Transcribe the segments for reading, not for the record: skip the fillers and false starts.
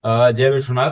जय विश्वनाथ।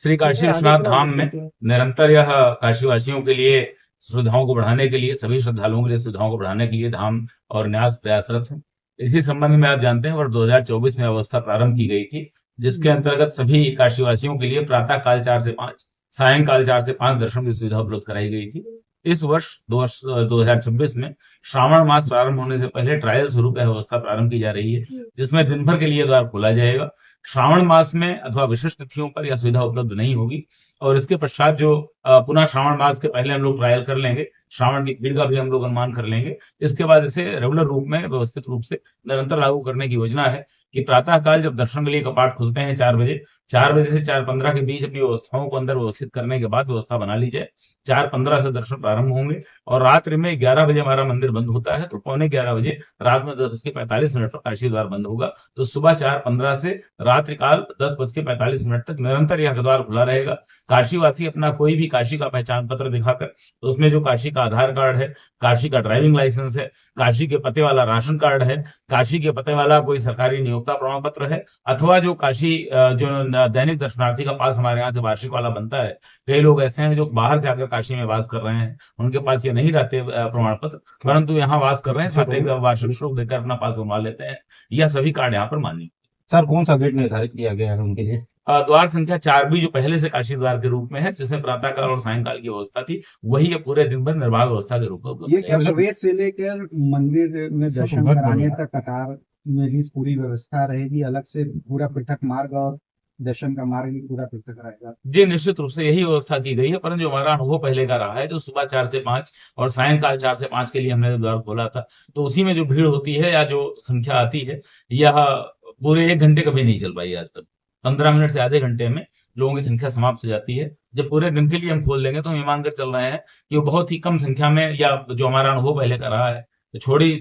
श्री काशी विश्वनाथ धाम में निरंतर यह काशीवासियों के लिए सुविधाओं को बढ़ाने के लिए, सभी श्रद्धालुओं के लिए सुविधाओं को बढ़ाने के लिए धाम और न्यास प्रयासरत है। इसी संबंध में आप जानते हैं वर्ष 2024 में व्यवस्था प्रारंभ की गई थी, जिसके अंतर्गत सभी काशीवासियों के लिए प्रातः काल 4 से 5, सायंकाल 4 से 5 दर्शन की सुविधा उपलब्ध कराई गई थी। इस वर्ष 2026 में श्रावण मास प्रारंभ होने से पहले ट्रायल स्वरूप यह व्यवस्था प्रारंभ की जा रही है, जिसमें दिन भर के लिए द्वार खोला जाएगा। श्रावण मास में अथवा विशिष्ट तिथियों पर यह सुविधा उपलब्ध नहीं होगी और इसके पश्चात जो पुनः श्रावण मास के पहले हम लोग ट्रायल कर लेंगे, श्रावण की भीड़ का भी हम लोग अनुमान कर लेंगे। इसके बाद इसे रेगुलर रूप में व्यवस्थित रूप से निरंतर लागू करने की योजना है कि प्रातः काल जब दर्शन के लिए कपाट खुलते हैं 4 बजे से 4:15 के बीच अपनी व्यवस्थाओं को अंदर व्यवस्थित करने के बाद व्यवस्था बना ली जाए। 4:15 से दर्शन प्रारंभ होंगे और रात्रि में 11 बजे हमारा मंदिर बंद होता है, तो पौने 11 बजे रात में 10:45 पर काशी द्वार बंद होगा। तो सुबह 4:15 से रात्रि काल 10:45 तक निरंतर यह द्वार खुला रहेगा। काशीवासी अपना कोई भी काशी का पहचान पत्र दिखाकर, तो उसमें जो काशी का आधार कार्ड है, काशी का ड्राइविंग लाइसेंस है, काशी के पते वाला राशन कार्ड है, काशी के पते वाला कोई सरकारी नियोक्ता प्रमाण पत्र है, अथवा जो काशी जो दैनिक दर्शनार्थी का पास हमारे यहाँ से वार्षिक वाला बनता है। कई लोग ऐसे हैं जो बाहर से आकर काशी में वास कर रहे हैं, उनके पास ये नहीं रहते प्रमाण पत्र, परंतु यहाँ वास कर रहे हैं, साथ ही वार्षिक शुल्क देकर अपना पास बनवा लेते हैं। यह सभी कार्ड यहाँ पर मान्य। सर कौन सा गेट निर्धारित किया गया है उनके लिए? द्वार संख्या 4 भी जो पहले से काशी द्वार के रूप में है, जिसमें प्रातः काल और सायंकाल की व्यवस्था थी, वही अब पूरे दिन भर निर्बाध व्यवस्था के रूप में उपलब्ध ये क्या है। प्रवेश से लेकर मंदिर में दर्शन कराने तक कतार में भी पूरी व्यवस्था रहेगी, अलग से पूरा पृथक मार्ग और दर्शन का मार्ग भी पूरा पृथक रहेगा? जी निश्चित रूप से यही व्यवस्था की गई है, परंतु जो हमारा अनुभव पहले का रहा है, जो सुबह 4 से 5 और सायंकाल 4 से 5 के लिए हमने द्वार खोला था, तो उसी में जो भीड़ होती है या जो संख्या आती है, यह पूरे 1 घंटे कभी नहीं चल पाई आज तक। 15 मिनट से आधे घंटे में लोगों की संख्या समाप्त हो जाती है। जब पूरे दिन के लिए हम खोल देंगे तो हम ये मानकर चल रहे हैं कि वो बहुत ही कम संख्या में, या जो हमारा अनुभव पहले का रहा है, तो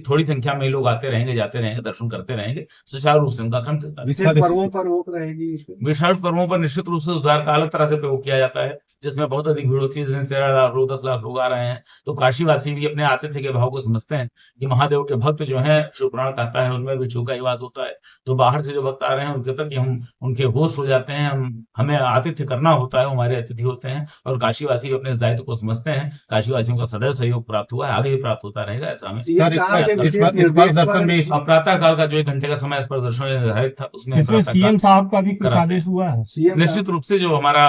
थोड़ी संख्या में लोग आते रहेंगे, जाते रहेंगे, दर्शन करते रहेंगे, सुचारू रूप से उनका क्रम चलता है। विशेष पर्वों पर रोक रहेगी इसमें? विशेष पर्वों पर निश्चित रूप से द्वार का अलग तरह से प्रयोग किया जाता है, जिसमें बहुत अधिक भीड़ होती है, जिसमें 13 लाख लोग, 10 लाख लोग आ रहे हैं, तो काशीवासी भी अपने आतिथ्य के भाव को समझते हैं कि महादेव के भक्त जो हैं, शिवपुराण कहता है उनमें भिक्षु का ही वास होता है। तो बाहर से जो भक्त आ रहे हैं उनके प्रति हम उनके होस्ट हो जाते हैं, हमें आतिथ्य करना होता है, हमारे अतिथि होते हैं, और काशीवासी अपने इस दायित्व को समझते हैं। काशीवासियों का सदैव सहयोग प्राप्त हुआ है, आगे भी प्राप्त होता रहेगा, ऐसा हमें। दर्शन में प्रातः काल का जो 1 घंटे का समय इस पर दर्शन निर्धारित था, उसमें सीएम साहब का भी कुछ आदेश हुआ है? निश्चित रूप से जो हमारा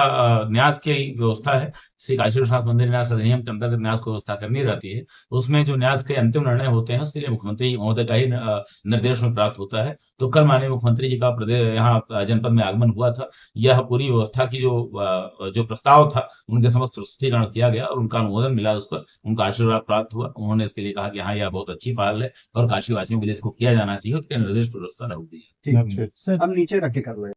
न्यास की व्यवस्था है, श्री काशी विश्वनाथ मंदिर न्यास अधिनियम के अंतर्गत न्यास को व्यवस्था करनी रहती है, उसमें जो न्यास के अंतिम निर्णय होते हैं उसके लिए मुख्यमंत्री महोदय का ही निर्देश में प्राप्त होता है। तो कल माननीय मुख्यमंत्री जी का प्रदेश यहाँ जनपद में आगमन हुआ था। यह पूरी व्यवस्था की जो प्रस्ताव था उनके समक्ष प्रस्तुतिकरण किया गया और उनका अनुमोदन मिला, उस पर उनका आशीर्वाद प्राप्त हुआ। उन्होंने इसके लिए कहा कि हाँ, यह बहुत अच्छी पहल है और काशीवासियों के लिए इसको किया जाना चाहिए, उसके निर्देश पर व्यवस्था होती है। ठीक, अब नीचे रख के कर लो।